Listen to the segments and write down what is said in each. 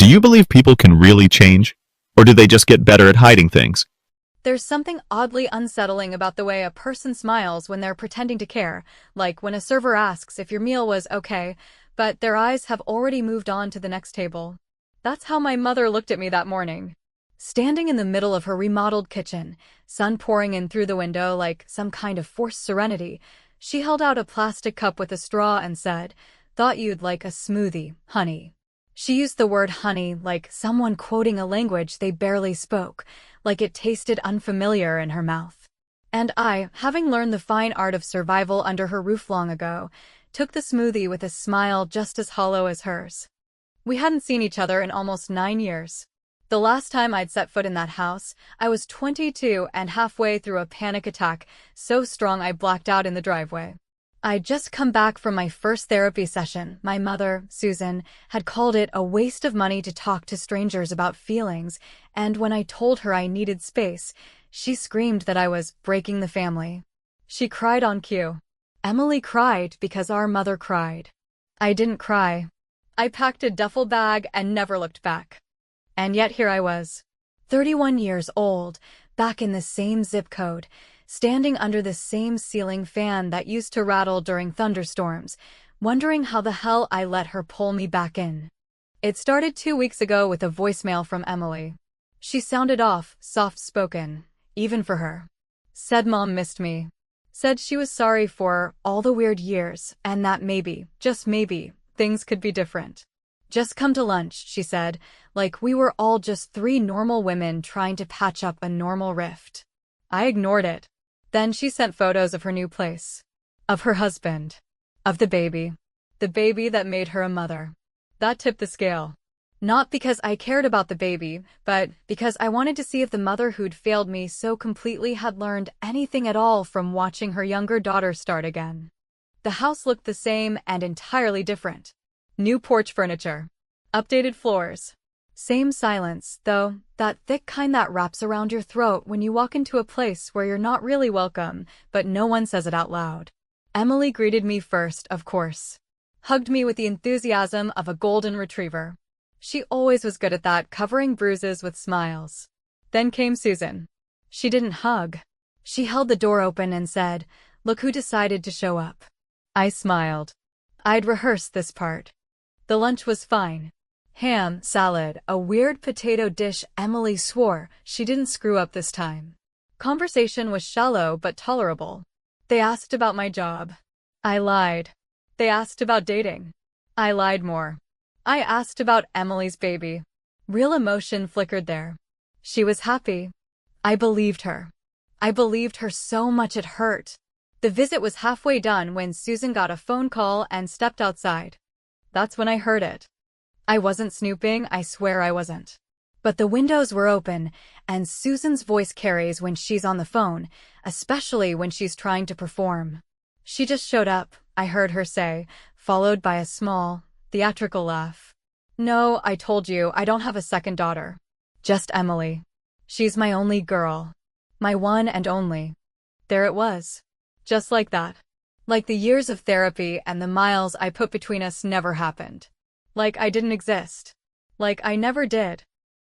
Do you believe people can really change? Or do they just get better at hiding things? There's something oddly unsettling about the way a person smiles when they're pretending to care, like when a server asks if your meal was okay, but their eyes have already moved on to the next table. That's how my mother looked at me that morning. Standing in the middle of her remodeled kitchen, sun pouring in through the window like some kind of forced serenity, she held out a plastic cup with a straw and said, "Thought you'd like a smoothie, honey." She used the word honey like someone quoting a language they barely spoke, like it tasted unfamiliar in her mouth. And I, having learned the fine art of survival under her roof long ago, took the smoothie with a smile just as hollow as hers. We hadn't seen each other in almost 9 years. The last time I'd set foot in that house, I was 22 and halfway through a panic attack, so strong I blacked out in the driveway. I'd just come back from my first therapy session. My mother, Susan, had called it a waste of money to talk to strangers about feelings, and when I told her I needed space, she screamed that I was breaking the family. She cried on cue. Emily cried because our mother cried. I didn't cry. I packed a duffel bag and never looked back. And yet here I was, 31 years old, back in the same zip code, standing under the same ceiling fan that used to rattle during thunderstorms, wondering how the hell I let her pull me back in. It started 2 weeks ago with a voicemail from Emily. She sounded off, soft-spoken, even for her. Said Mom missed me. Said she was sorry for all the weird years and that maybe, just maybe, things could be different. Just come to lunch, she said, like we were all just three normal women trying to patch up a normal rift. I ignored it. Then she sent photos of her new place, of her husband, of the baby that made her a mother. That tipped the scale. Not because I cared about the baby, but because I wanted to see if the mother who'd failed me so completely had learned anything at all from watching her younger daughter start again. The house looked the same and entirely different. New porch furniture. Updated floors. Same silence, though, that thick kind that wraps around your throat when you walk into a place where you're not really welcome, but no one says it out loud. Emily greeted me first, of course. Hugged me with the enthusiasm of a golden retriever. She always was good at that, covering bruises with smiles. Then came Susan. She didn't hug. She held the door open and said, "Look who decided to show up." I smiled. I'd rehearsed this part. The lunch was fine. Ham, salad, a weird potato dish. Emily swore she didn't screw up this time. Conversation was shallow but tolerable. They asked about my job. I lied. They asked about dating. I lied more. I asked about Emily's baby. Real emotion flickered there. She was happy. I believed her. I believed her so much it hurt. The visit was halfway done when Susan got a phone call and stepped outside. That's when I heard it. I wasn't snooping, I swear I wasn't. But the windows were open, and Susan's voice carries when she's on the phone, especially when she's trying to perform. She just showed up, I heard her say, followed by a small, theatrical laugh. No, I told you, I don't have a second daughter. Just Emily. She's my only girl. My one and only. There it was. Just like that. Like the years of therapy and the miles I put between us never happened. Like I didn't exist. Like I never did.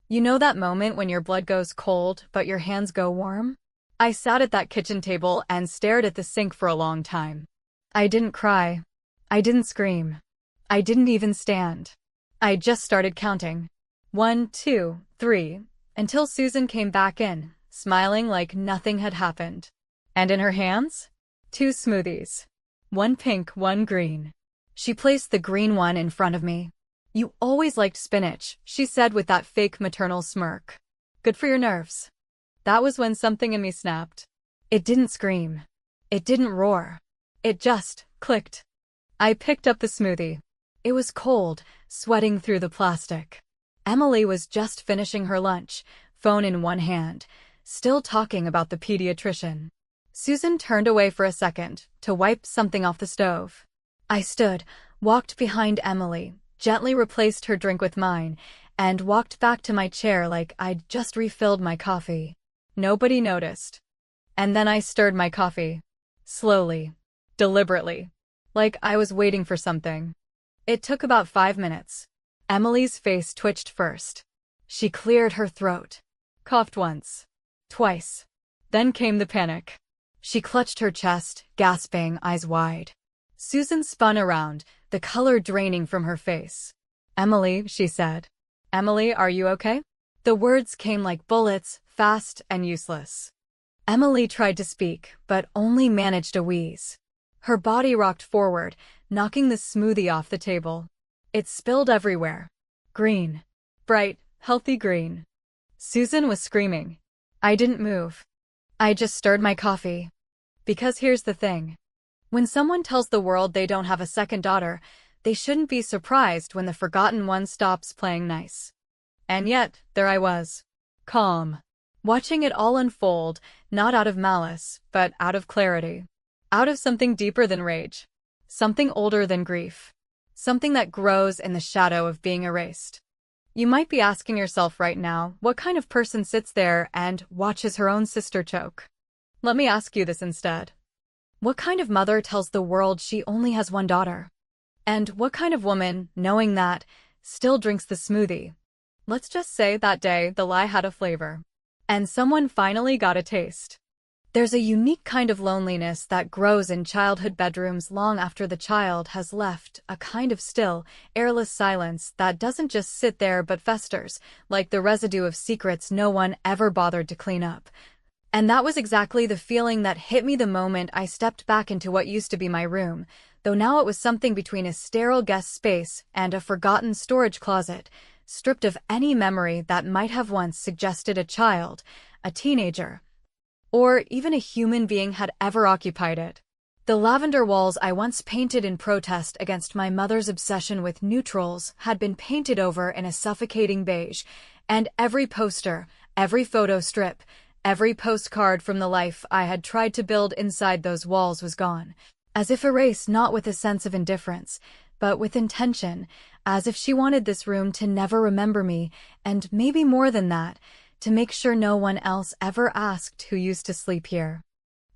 You know that moment when your blood goes cold, but your hands go warm? I sat at that kitchen table and stared at the sink for a long time. I didn't cry. I didn't scream. I didn't even stand. I just started counting. 1, 2, 3, until Susan came back in, smiling like nothing had happened. And in her hands? 2 smoothies. One pink, one green. She placed the green one in front of me. "You always liked spinach," she said with that fake maternal smirk. "Good for your nerves." That was when something in me snapped. It didn't scream. It didn't roar. It just clicked. I picked up the smoothie. It was cold, sweating through the plastic. Emily was just finishing her lunch, phone in one hand, still talking about the pediatrician. Susan turned away for a second to wipe something off the stove. I stood, walked behind Emily, gently replaced her drink with mine, and walked back to my chair like I'd just refilled my coffee. Nobody noticed. And then I stirred my coffee. Slowly. Deliberately. Like I was waiting for something. It took about 5 minutes. Emily's face twitched first. She cleared her throat, coughed once, twice. Then came the panic. She clutched her chest, gasping, eyes wide. Susan spun around, the color draining from her face. "Emily," she said. "Emily, are you okay?" The words came like bullets, fast and useless. Emily tried to speak, but only managed a wheeze. Her body rocked forward, knocking the smoothie off the table. It spilled everywhere. Green. Bright, healthy green. Susan was screaming. I didn't move. I just stirred my coffee. Because here's the thing. When someone tells the world they don't have a second daughter, they shouldn't be surprised when the forgotten one stops playing nice. And yet, there I was. Calm. Watching it all unfold, not out of malice, but out of clarity. Out of something deeper than rage. Something older than grief. Something that grows in the shadow of being erased. You might be asking yourself right now, what kind of person sits there and watches her own sister choke? Let me ask you this instead. What kind of mother tells the world she only has one daughter? And what kind of woman, knowing that, still drinks the smoothie? Let's just say that day the lie had a flavor. And someone finally got a taste. There's a unique kind of loneliness that grows in childhood bedrooms long after the child has left, a kind of still, airless silence that doesn't just sit there but festers, like the residue of secrets no one ever bothered to clean up. And that was exactly the feeling that hit me the moment I stepped back into what used to be my room, though now it was something between a sterile guest space and a forgotten storage closet, stripped of any memory that might have once suggested a child, a teenager, or even a human being had ever occupied it. The lavender walls I once painted in protest against my mother's obsession with neutrals had been painted over in a suffocating beige, and every poster, every photo strip, every postcard from the life I had tried to build inside those walls was gone, as if erased not with a sense of indifference, but with intention, as if she wanted this room to never remember me, and maybe more than that, to make sure no one else ever asked who used to sleep here.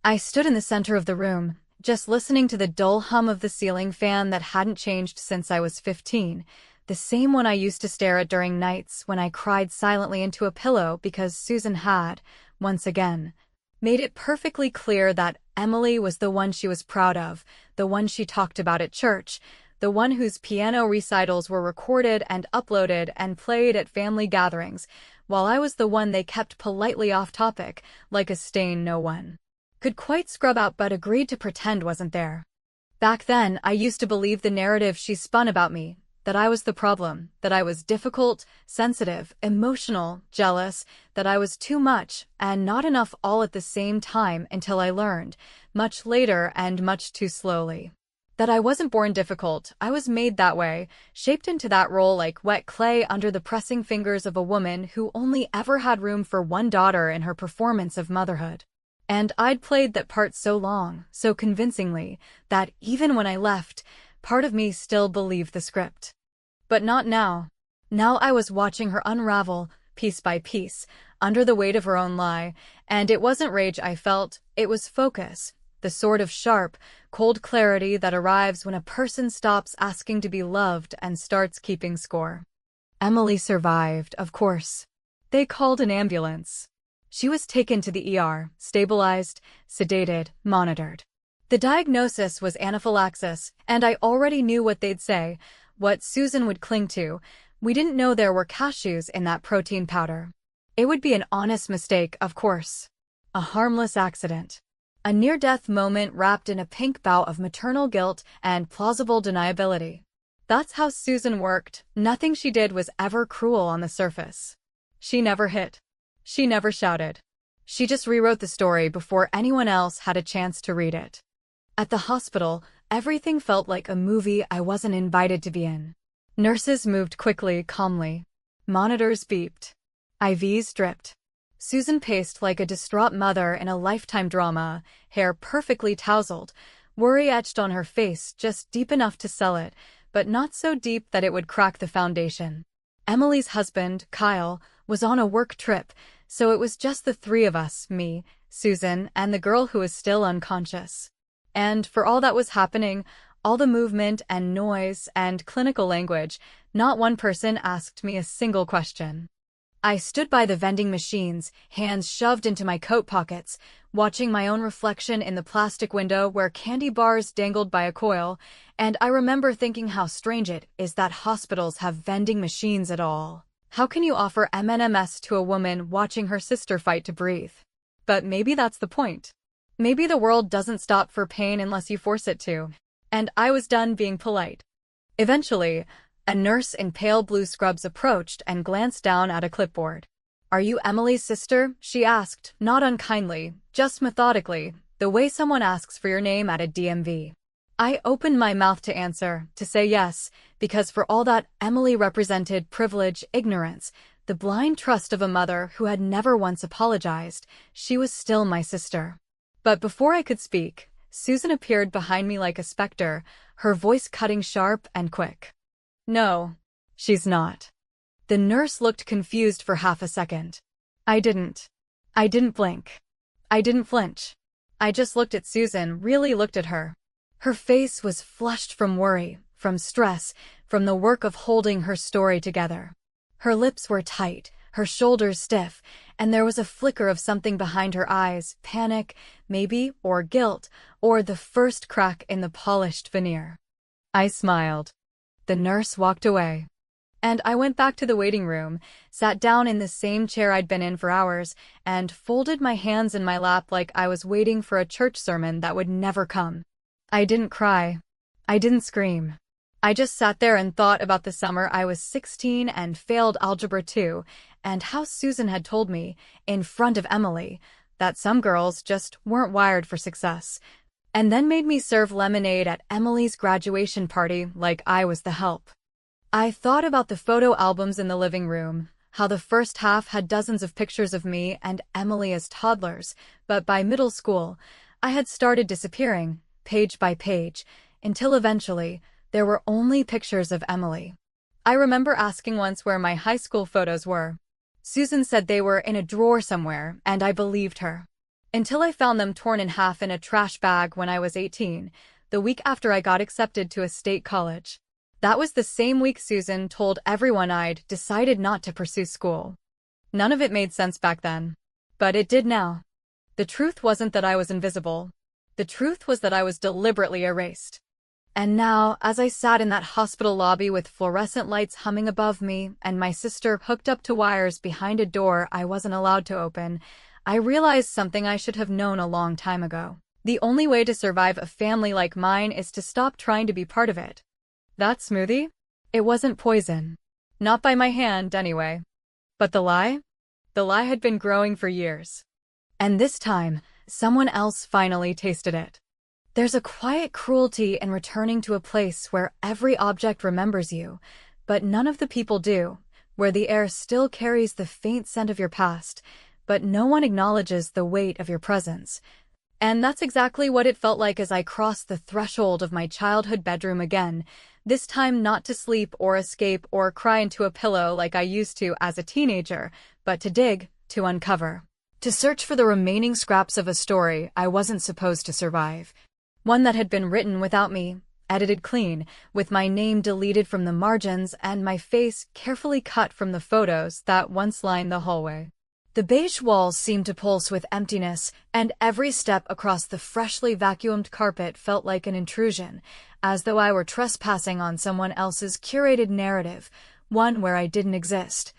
I stood in the center of the room, just listening to the dull hum of the ceiling fan that hadn't changed since I was 15, the same one I used to stare at during nights when I cried silently into a pillow because Susan had, once again, made it perfectly clear that Emily was the one she was proud of, the one she talked about at church, the one whose piano recitals were recorded and uploaded and played at family gatherings, while I was the one they kept politely off topic, like a stain no one could quite scrub out but agreed to pretend wasn't there. Back then, I used to believe the narrative she spun about me, that I was the problem, that I was difficult, sensitive, emotional, jealous, that I was too much and not enough all at the same time until I learned, much later and much too slowly, that I wasn't born difficult, I was made that way, shaped into that role like wet clay under the pressing fingers of a woman who only ever had room for one daughter in her performance of motherhood. And I'd played that part so long, so convincingly, that even when I left, part of me still believed the script. But not now. Now I was watching her unravel, piece by piece, under the weight of her own lie, and it wasn't rage I felt, it was focus. The sort of sharp, cold clarity that arrives when a person stops asking to be loved and starts keeping score. Emily survived, of course. They called an ambulance. She was taken to the ER, stabilized, sedated, monitored. The diagnosis was anaphylaxis, and I already knew what they'd say, what Susan would cling to. We didn't know there were cashews in that protein powder. It would be an honest mistake, of course. A harmless accident. A near-death moment wrapped in a pink bout of maternal guilt and plausible deniability. That's how Susan worked. Nothing she did was ever cruel on the surface. She never hit. She never shouted. She just rewrote the story before anyone else had a chance to read it. At the hospital, everything felt like a movie I wasn't invited to be in. Nurses moved quickly, calmly. Monitors beeped. IVs dripped. Susan paced like a distraught mother in a Lifetime drama, hair perfectly tousled, worry etched on her face just deep enough to sell it, but not so deep that it would crack the foundation. Emily's husband, Kyle, was on a work trip, so it was just the three of us, me, Susan, and the girl who was still unconscious. And for all that was happening, all the movement and noise and clinical language, Not one person asked me a single question. I stood by the vending machines, hands shoved into my coat pockets, watching my own reflection in the plastic window where candy bars dangled by a coil, and I remember thinking how strange it is that hospitals have vending machines at all. How can you offer M&Ms to a woman watching her sister fight to breathe? But maybe that's the point. Maybe the world doesn't stop for pain unless you force it to. And I was done being polite. Eventually, a nurse in pale blue scrubs approached and glanced down at a clipboard. "Are you Emily's sister?" she asked, not unkindly, just methodically, the way someone asks for your name at a DMV. I opened my mouth to answer, to say yes, because for all that Emily represented privilege, ignorance, the blind trust of a mother who had never once apologized, she was still my sister. But before I could speak, Susan appeared behind me like a specter, her voice cutting sharp and quick. "No, she's not." The nurse looked confused for half a second. I didn't blink. I didn't flinch. I just looked at Susan, really looked at her. Her face was flushed from worry, from stress, from the work of holding her story together. Her lips were tight, her shoulders stiff, and there was a flicker of something behind her eyes, panic, maybe, or guilt, or the first crack in the polished veneer. I smiled. The nurse walked away. And I went back to the waiting room, sat down in the same chair I'd been in for hours, and folded my hands in my lap like I was waiting for a church sermon that would never come. I didn't cry. I didn't scream. I just sat there and thought about the summer I was 16 and failed Algebra 2, and how Susan had told me, in front of Emily, that some girls just weren't wired for success, and then made me serve lemonade at Emily's graduation party like I was the help. I thought about the photo albums in the living room, how the first half had dozens of pictures of me and Emily as toddlers, but by middle school, I had started disappearing, page by page, until eventually, there were only pictures of Emily. I remember asking once where my high school photos were. Susan said they were in a drawer somewhere, and I believed her. Until I found them torn in half in a trash bag when I was 18, the week after I got accepted to a state college. That was the same week Susan told everyone I'd decided not to pursue school. None of it made sense back then. But it did now. The truth wasn't that I was invisible. The truth was that I was deliberately erased. And now, as I sat in that hospital lobby with fluorescent lights humming above me and my sister hooked up to wires behind a door I wasn't allowed to open, I realized something I should have known a long time ago. The only way to survive a family like mine is to stop trying to be part of it. That smoothie? It wasn't poison. Not by my hand, anyway. But the lie? The lie had been growing for years. And this time, someone else finally tasted it. There's a quiet cruelty in returning to a place where every object remembers you, but none of the people do, where the air still carries the faint scent of your past, but no one acknowledges the weight of your presence. And that's exactly what it felt like as I crossed the threshold of my childhood bedroom again, this time not to sleep or escape or cry into a pillow like I used to as a teenager, but to dig, to uncover, to search for the remaining scraps of a story I wasn't supposed to survive. One that had been written without me, edited clean, with my name deleted from the margins and my face carefully cut from the photos that once lined the hallway. The beige walls seemed to pulse with emptiness, and every step across the freshly vacuumed carpet felt like an intrusion, as though I were trespassing on someone else's curated narrative, one where I didn't exist.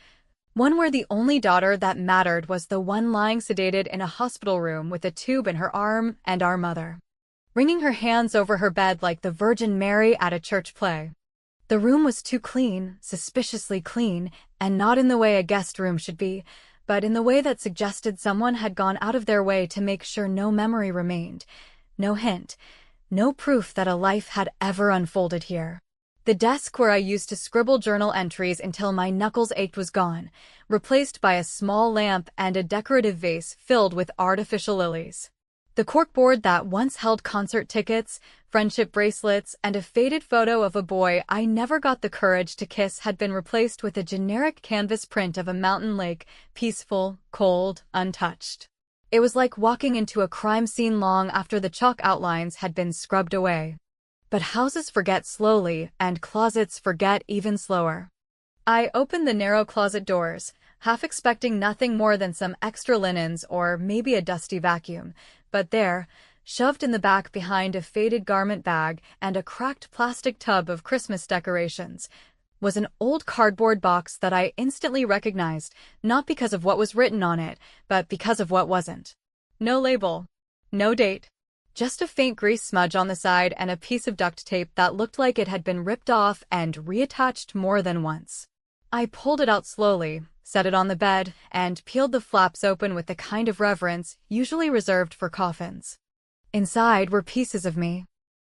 One where the only daughter that mattered was the one lying sedated in a hospital room with a tube in her arm and our mother, wringing her hands over her bed like the Virgin Mary at a church play. The room was too clean, suspiciously clean, and not in the way a guest room should be, but in the way that suggested someone had gone out of their way to make sure no memory remained, no hint, no proof that a life had ever unfolded here. The desk where I used to scribble journal entries until my knuckles ached was gone, replaced by a small lamp and a decorative vase filled with artificial lilies. The corkboard that once held concert tickets, friendship bracelets, and a faded photo of a boy I never got the courage to kiss had been replaced with a generic canvas print of a mountain lake, peaceful, cold, untouched. It was like walking into a crime scene long after the chalk outlines had been scrubbed away. But houses forget slowly, and closets forget even slower. I opened the narrow closet doors, half expecting nothing more than some extra linens or maybe a dusty vacuum, but there, shoved in the back behind a faded garment bag and a cracked plastic tub of Christmas decorations, was an old cardboard box that I instantly recognized, not because of what was written on it, but because of what wasn't. No label. No date. Just a faint grease smudge on the side and a piece of duct tape that looked like it had been ripped off and reattached more than once. I pulled it out slowly, set it on the bed, and peeled the flaps open with the kind of reverence usually reserved for coffins. Inside were pieces of me.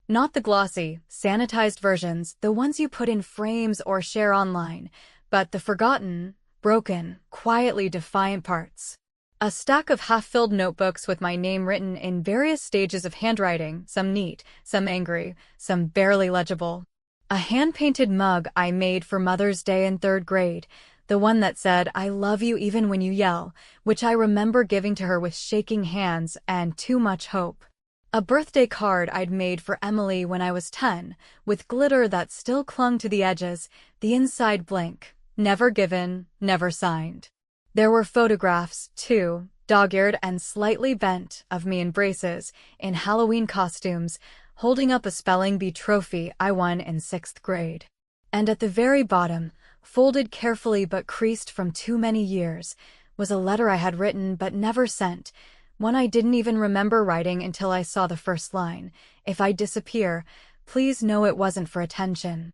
Not the glossy, sanitized versions, the ones you put in frames or share online, but the forgotten, broken, quietly defiant parts. A stack of half-filled notebooks with my name written in various stages of handwriting, some neat, some angry, some barely legible. A hand-painted mug I made for Mother's Day in 3rd grade, the one that said, "I love you even when you yell," which I remember giving to her with shaking hands and too much hope. A birthday card I'd made for Emily when I was 10, with glitter that still clung to the edges, the inside blank, never given, never signed. There were photographs, too, dog-eared and slightly bent, of me in braces, in Halloween costumes, holding up a spelling bee trophy I won in 6th grade. And at the very bottom, folded carefully but creased from too many years, was a letter I had written but never sent, one I didn't even remember writing until I saw the first line. "If I disappear, please know it wasn't for attention."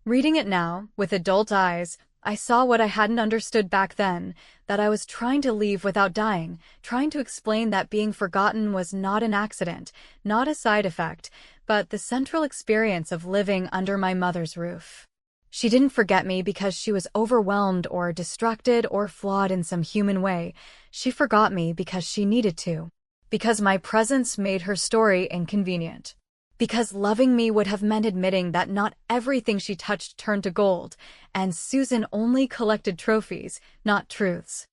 Reading it now, with adult eyes, I saw what I hadn't understood back then, that I was trying to leave without dying, trying to explain that being forgotten was not an accident, not a side effect, but the central experience of living under my mother's roof. She didn't forget me because she was overwhelmed or distracted or flawed in some human way. She forgot me because she needed to. Because my presence made her story inconvenient. Because loving me would have meant admitting that not everything she touched turned to gold, and Susan only collected trophies, not truths.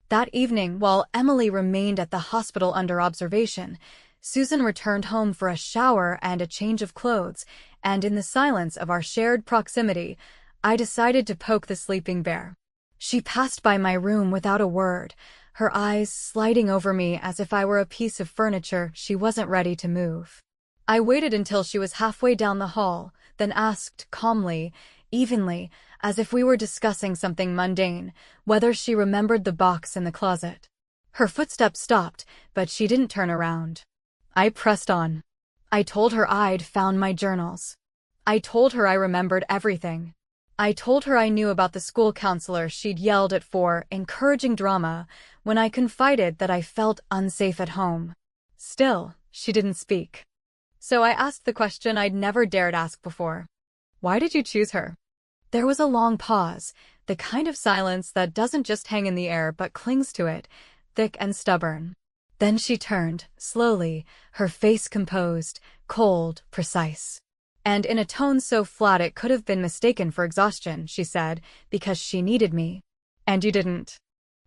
That evening, while Emily remained at the hospital under observation, Susan returned home for a shower and a change of clothes, and in the silence of our shared proximity, I decided to poke the sleeping bear. She passed by my room without a word, her eyes sliding over me as if I were a piece of furniture she wasn't ready to move. I waited until she was halfway down the hall, then asked calmly, evenly, as if we were discussing something mundane, whether she remembered the box in the closet. Her footsteps stopped, but she didn't turn around. I pressed on. I told her I'd found my journals. I told her I remembered everything. I told her I knew about the school counselor she'd yelled at for encouraging drama when I confided that I felt unsafe at home. Still, she didn't speak. So I asked the question I'd never dared ask before. Why did you choose her? There was a long pause, the kind of silence that doesn't just hang in the air but clings to it, thick and stubborn. Then she turned, slowly, her face composed, cold, precise. And in a tone so flat it could have been mistaken for exhaustion, she said, "Because she needed me. And you didn't."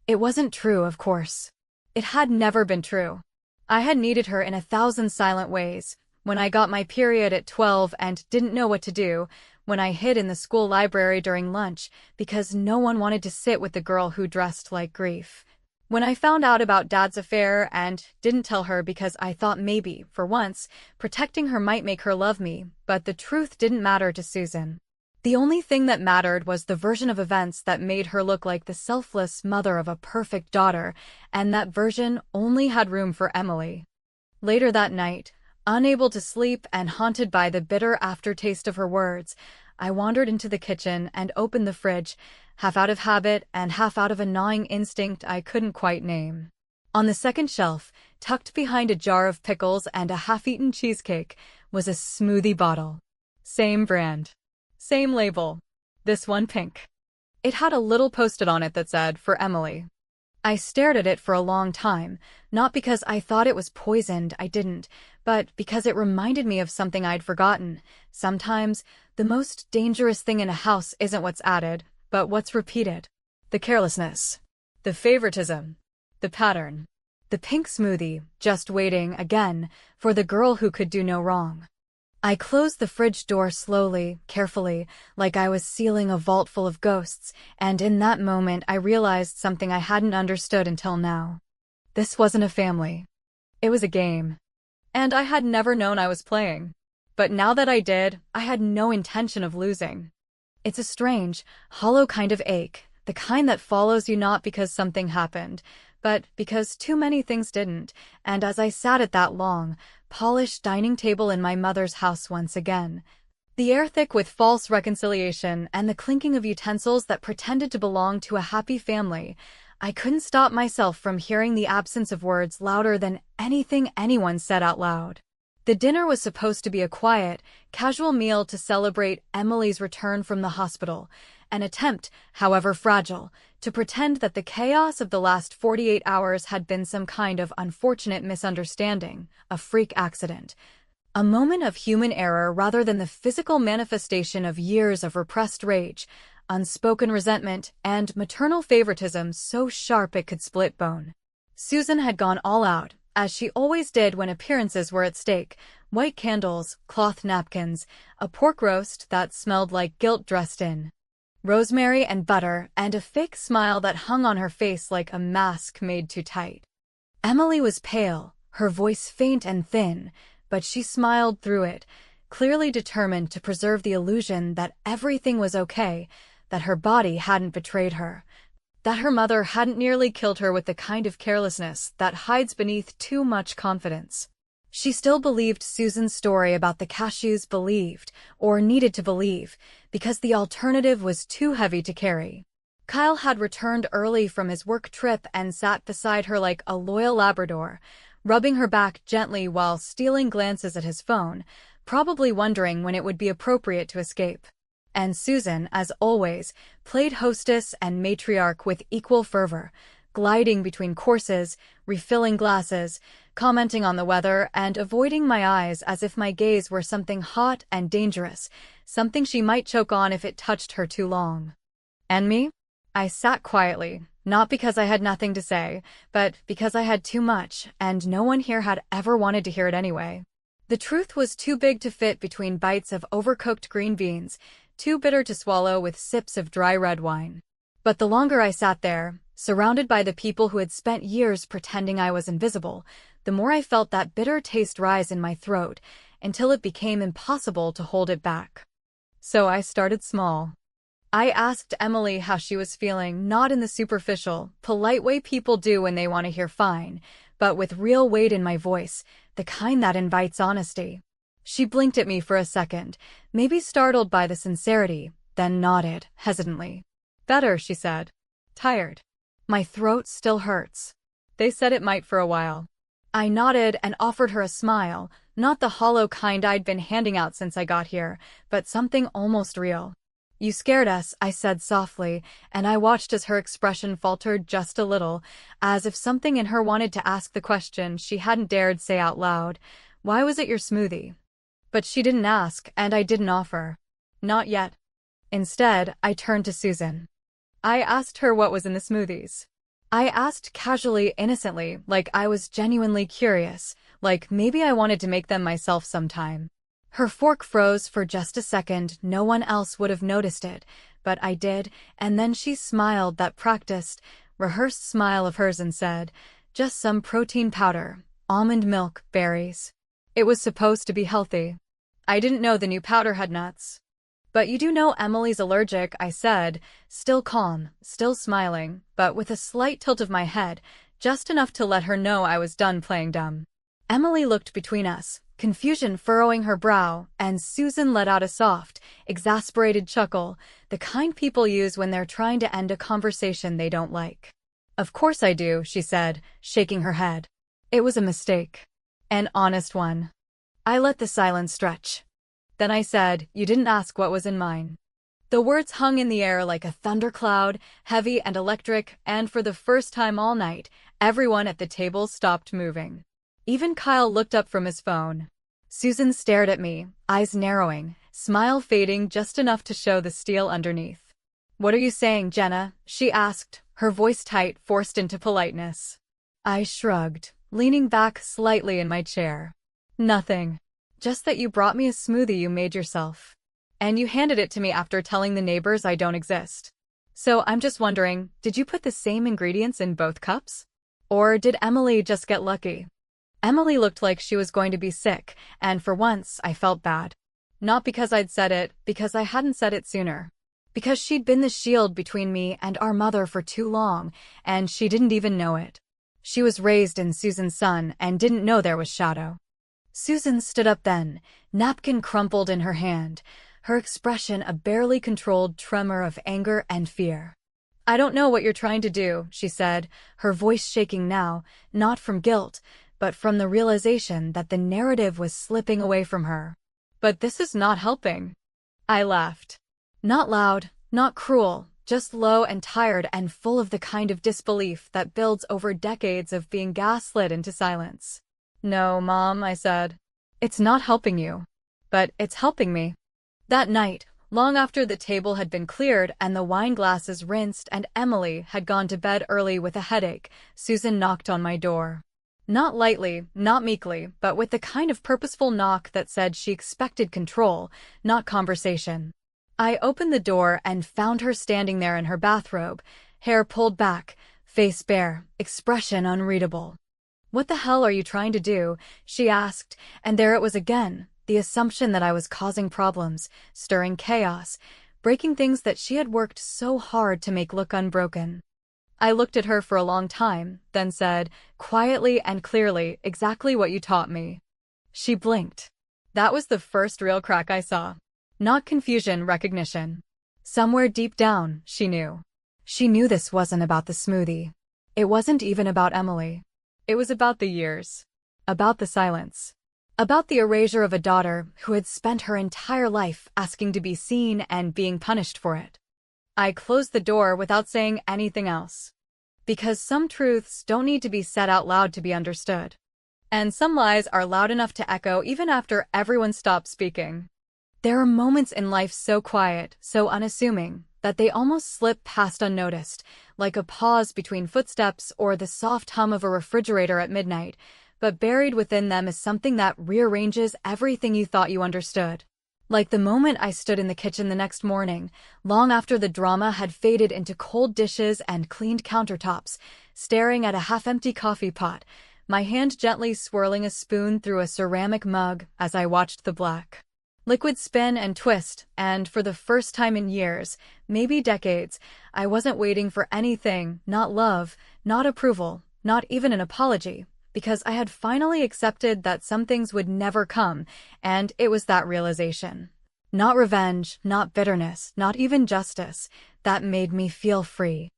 It wasn't true, of course. It had never been true. I had needed her in 1,000 silent ways. When I got my period at 12 and didn't know what to do, when I hid in the school library during lunch because no one wanted to sit with the girl who dressed like grief. When I found out about Dad's affair and didn't tell her because I thought maybe, for once, protecting her might make her love me, but the truth didn't matter to Susan. The only thing that mattered was the version of events that made her look like the selfless mother of a perfect daughter, and that version only had room for Emily. Later that night, unable to sleep and haunted by the bitter aftertaste of her words, I wandered into the kitchen and opened the fridge, half out of habit and half out of a gnawing instinct I couldn't quite name. On the second shelf, tucked behind a jar of pickles and a half-eaten cheesecake, was a smoothie bottle. Same brand. Same label. This one pink. It had a little post-it on it that said, "For Emily." I stared at it for a long time, not because I thought it was poisoned, I didn't, but because it reminded me of something I'd forgotten. Sometimes, the most dangerous thing in a house isn't what's added, but what's repeated. The carelessness. The favoritism. The pattern. The pink smoothie, just waiting, again, for the girl who could do no wrong. I closed the fridge door slowly, carefully, like I was sealing a vault full of ghosts, and in that moment I realized something I hadn't understood until now. This wasn't a family. It was a game. And I had never known I was playing. But now that I did, I had no intention of losing. It's a strange, hollow kind of ache, the kind that follows you not because something happened, but because too many things didn't, and as I sat at that long, polished dining table in my mother's house once again, the air thick with false reconciliation and the clinking of utensils that pretended to belong to a happy family, I couldn't stop myself from hearing the absence of words louder than anything anyone said out loud. The dinner was supposed to be a quiet, casual meal to celebrate Emily's return from the hospital, an attempt, however fragile, to pretend that the chaos of the last 48 hours had been some kind of unfortunate misunderstanding, a freak accident, a moment of human error rather than the physical manifestation of years of repressed rage, unspoken resentment, and maternal favoritism so sharp it could split bone. Susan had gone all out, as she always did when appearances were at stake: white candles, cloth napkins, a pork roast that smelled like guilt dressed in rosemary and butter, and a fake smile that hung on her face like a mask made too tight. Emily was pale, her voice faint and thin, but she smiled through it, clearly determined to preserve the illusion that everything was okay, that her body hadn't betrayed her, that her mother hadn't nearly killed her with the kind of carelessness that hides beneath too much confidence. She still believed Susan's story about the cashews, believed, or needed to believe, because the alternative was too heavy to carry. Kyle had returned early from his work trip and sat beside her like a loyal Labrador, rubbing her back gently while stealing glances at his phone, probably wondering when it would be appropriate to escape. And Susan, as always, played hostess and matriarch with equal fervor, gliding between courses, refilling glasses, commenting on the weather, and avoiding my eyes as if my gaze were something hot and dangerous, something she might choke on if it touched her too long. And me? I sat quietly, not because I had nothing to say, but because I had too much, and no one here had ever wanted to hear it anyway. The truth was too big to fit between bites of overcooked green beans, too bitter to swallow with sips of dry red wine. But the longer I sat there, surrounded by the people who had spent years pretending I was invisible, the more I felt that bitter taste rise in my throat, until it became impossible to hold it back. So I started small. I asked Emily how she was feeling, not in the superficial, polite way people do when they want to hear fine, but with real weight in my voice, the kind that invites honesty. She blinked at me for a second, maybe startled by the sincerity, then nodded, hesitantly. "Better," she said. "Tired. My throat still hurts." They said it might for a while. I nodded and offered her a smile, not the hollow kind I'd been handing out since I got here, but something almost real. "You scared us," I said softly, and I watched as her expression faltered just a little, as if something in her wanted to ask the question she hadn't dared say out loud. "Why was it your smoothie?" But she didn't ask, and I didn't offer. Not yet. Instead, I turned to Susan. I asked her what was in the smoothies. I asked casually, innocently, like I was genuinely curious, like maybe I wanted to make them myself sometime. Her fork froze for just a second. No one else would have noticed it, but I did, and then she smiled, that practiced, rehearsed smile of hers, and said, "Just some protein powder, almond milk, berries." It was supposed to be healthy. I didn't know the new powder had nuts. "But you do know Emily's allergic," I said, still calm, still smiling, but with a slight tilt of my head, just enough to let her know I was done playing dumb. Emily looked between us, confusion furrowing her brow, and Susan let out a soft, exasperated chuckle, the kind people use when they're trying to end a conversation they don't like. "Of course I do," she said, shaking her head. "It was a mistake. An honest one." I let the silence stretch. Then I said, "You didn't ask what was in mine." The words hung in the air like a thundercloud, heavy and electric, and for the first time all night, everyone at the table stopped moving. Even Kyle looked up from his phone. Susan stared at me, eyes narrowing, smile fading just enough to show the steel underneath. "What are you saying, Jenna?" she asked, her voice tight, forced into politeness. I shrugged, leaning back slightly in my chair. "Nothing." Just that you brought me a smoothie you made yourself. And you handed it to me after telling the neighbors I don't exist. So I'm just wondering, did you put the same ingredients in both cups? Or did Emily just get lucky? Emily looked like she was going to be sick, and for once I felt bad. Not because I'd said it, because I hadn't said it sooner. Because she'd been the shield between me and our mother for too long, and she didn't even know it. She was raised in Susan's son and didn't know there was shadow. Susan stood up then, napkin crumpled in her hand, her expression a barely controlled tremor of anger and fear. "I don't know what you're trying to do," she said, her voice shaking now, not from guilt, but from the realization that the narrative was slipping away from her. "But this is not helping." I laughed. Not loud, not cruel, just low and tired and full of the kind of disbelief that builds over decades of being gaslit into silence. "No, Mom," I said. "It's not helping you. But it's helping me." That night, long after the table had been cleared and the wine glasses rinsed and Emily had gone to bed early with a headache, Susan knocked on my door. Not lightly, not meekly, but with the kind of purposeful knock that said she expected control, not conversation. I opened the door and found her standing there in her bathrobe, hair pulled back, face bare, expression unreadable. "What the hell are you trying to do?" she asked, and there it was again, the assumption that I was causing problems, stirring chaos, breaking things that she had worked so hard to make look unbroken. I looked at her for a long time, then said, quietly and clearly, exactly what you taught me. She blinked. That was the first real crack I saw. Not confusion, recognition. Somewhere deep down, she knew. She knew this wasn't about the smoothie. It wasn't even about Emily. It was about the years. About the silence. About the erasure of a daughter who had spent her entire life asking to be seen and being punished for it. I closed the door without saying anything else. Because some truths don't need to be said out loud to be understood. And some lies are loud enough to echo even after everyone stops speaking. There are moments in life so quiet, so unassuming, that they almost slip past unnoticed, like a pause between footsteps or the soft hum of a refrigerator at midnight, but buried within them is something that rearranges everything you thought you understood. Like the moment I stood in the kitchen the next morning, long after the drama had faded into cold dishes and cleaned countertops, staring at a half-empty coffee pot, my hand gently swirling a spoon through a ceramic mug as I watched the black liquid spin and twist, and for the first time in years, maybe decades, I wasn't waiting for anything, not love, not approval, not even an apology, because I had finally accepted that some things would never come, and it was that realization. Not revenge, not bitterness, not even justice, that made me feel free.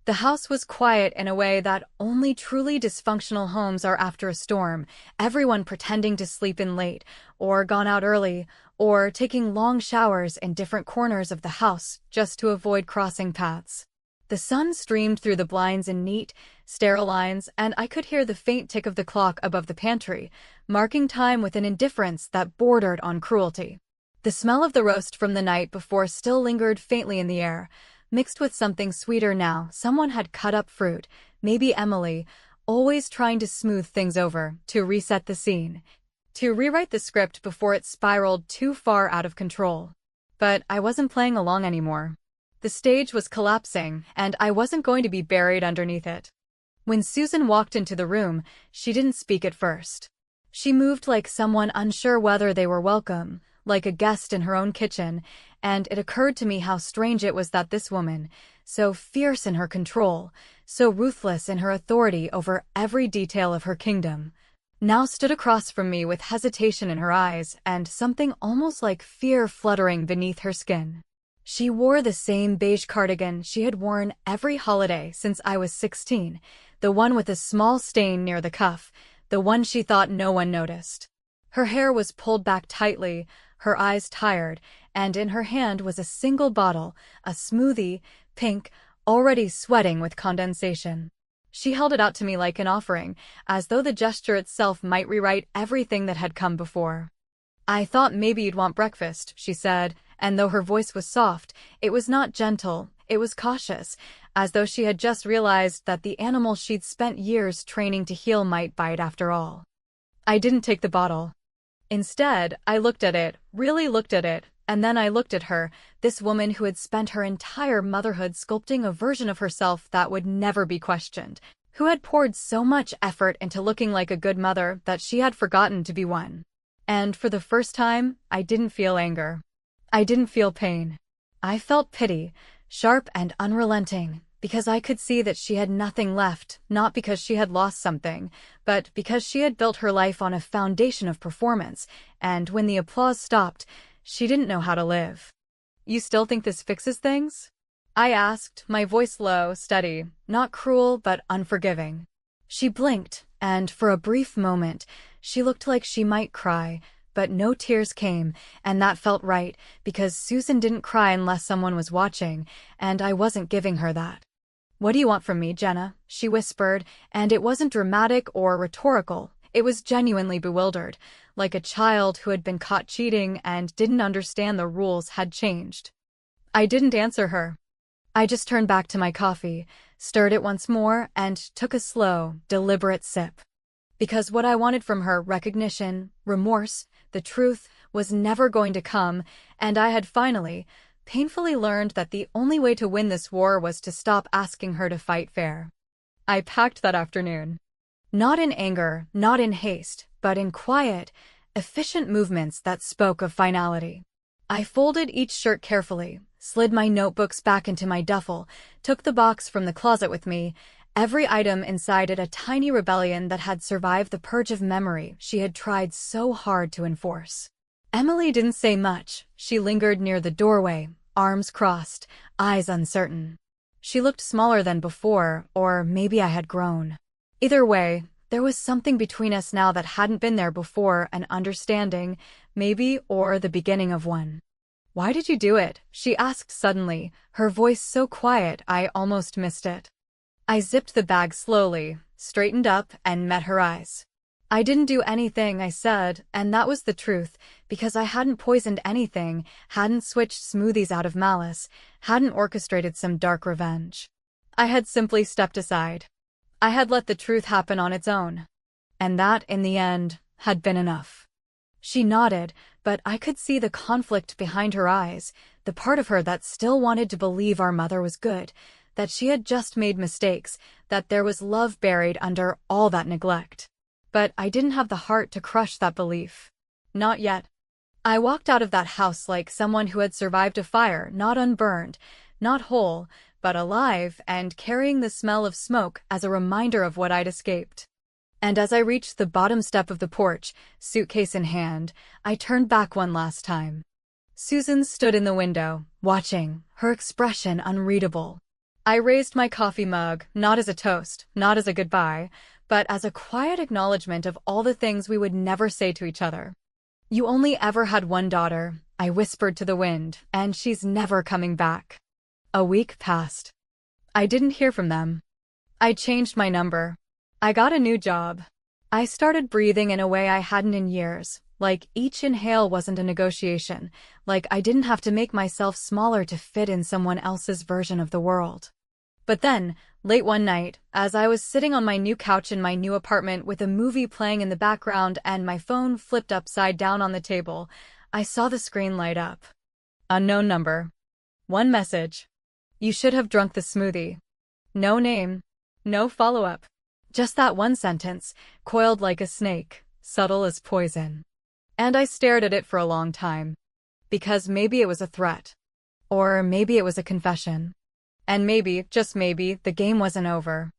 The house was quiet in a way that only truly dysfunctional homes are after a storm, everyone pretending to sleep in late, or gone out early, or taking long showers in different corners of the house just to avoid crossing paths. The sun streamed through the blinds in neat, sterile lines, and I could hear the faint tick of the clock above the pantry, marking time with an indifference that bordered on cruelty. The smell of the roast from the night before still lingered faintly in the air, mixed with something sweeter now. Someone had cut up fruit, maybe Emily, always trying to smooth things over, to reset the scene, to rewrite the script before it spiraled too far out of control. But I wasn't playing along anymore. The stage was collapsing, and I wasn't going to be buried underneath it. When Susan walked into the room, she didn't speak at first. She moved like someone unsure whether they were welcome, like a guest in her own kitchen, and it occurred to me how strange it was that this woman, so fierce in her control, so ruthless in her authority over every detail of her kingdom, now stood across from me with hesitation in her eyes and something almost like fear fluttering beneath her skin. She wore the same beige cardigan she had worn every holiday since I was 16, the one with a small stain near the cuff, the one she thought no one noticed. Her hair was pulled back tightly, her eyes tired, and in her hand was a single bottle, a smoothie, pink, already sweating with condensation. She held it out to me like an offering, as though the gesture itself might rewrite everything that had come before. "I thought maybe you'd want breakfast," she said, and though her voice was soft, it was not gentle, it was cautious, as though she had just realized that the animal she'd spent years training to heal might bite after all. I didn't take the bottle. Instead, I looked at it, really looked at it, and then I looked at her, this woman who had spent her entire motherhood sculpting a version of herself that would never be questioned, who had poured so much effort into looking like a good mother that she had forgotten to be one. And for the first time, I didn't feel anger. I didn't feel pain. I felt pity, sharp and unrelenting, because I could see that she had nothing left, not because she had lost something, but because she had built her life on a foundation of performance, and when the applause stopped, she didn't know how to live. "You still think this fixes things?" I asked, my voice low, steady, not cruel but unforgiving. She blinked, and for a brief moment, she looked like she might cry, but no tears came, and that felt right, because Susan didn't cry unless someone was watching, and I wasn't giving her that. "What do you want from me, Jenna?" she whispered, and it wasn't dramatic or rhetorical. It was genuinely bewildered, like a child who had been caught cheating and didn't understand the rules had changed. I didn't answer her. I just turned back to my coffee, stirred it once more, and took a slow, deliberate sip. Because what I wanted from her, recognition, remorse, the truth, was never going to come, and I had finally, painfully learned that the only way to win this war was to stop asking her to fight fair. I packed that afternoon. Not in anger, not in haste, but in quiet, efficient movements that spoke of finality. I folded each shirt carefully, slid my notebooks back into my duffel, took the box from the closet with me, every item inside it a tiny rebellion that had survived the purge of memory she had tried so hard to enforce. Emily didn't say much. She lingered near the doorway, arms crossed, eyes uncertain. She looked smaller than before, or maybe I had grown. Either way, there was something between us now that hadn't been there before, an understanding, maybe, or the beginning of one. "Why did you do it?" she asked suddenly, her voice so quiet I almost missed it. I zipped the bag slowly, straightened up, and met her eyes. "I didn't do anything," I said, and that was the truth, because I hadn't poisoned anything, hadn't switched smoothies out of malice, hadn't orchestrated some dark revenge. I had simply stepped aside. I had let the truth happen on its own. And that, in the end, had been enough. She nodded, but I could see the conflict behind her eyes, the part of her that still wanted to believe our mother was good, that she had just made mistakes, that there was love buried under all that neglect. But I didn't have the heart to crush that belief. Not yet. I walked out of that house like someone who had survived a fire, not unburned, not whole, but alive and carrying the smell of smoke as a reminder of what I'd escaped. And as I reached the bottom step of the porch, suitcase in hand, I turned back one last time. Susan stood in the window, watching, her expression unreadable. I raised my coffee mug, not as a toast, not as a goodbye, but as a quiet acknowledgement of all the things we would never say to each other. "You only ever had one daughter," I whispered to the wind, "and she's never coming back." A week passed. I didn't hear from them. I changed my number. I got a new job. I started breathing in a way I hadn't in years, like each inhale wasn't a negotiation, like I didn't have to make myself smaller to fit in someone else's version of the world. But then, late one night, as I was sitting on my new couch in my new apartment with a movie playing in the background and my phone flipped upside down on the table, I saw the screen light up. Unknown number. One message. "You should have drunk the smoothie." No name. No follow-up. Just that one sentence, coiled like a snake, subtle as poison. And I stared at it for a long time. Because maybe it was a threat. Or maybe it was a confession. And maybe, just maybe, the game wasn't over.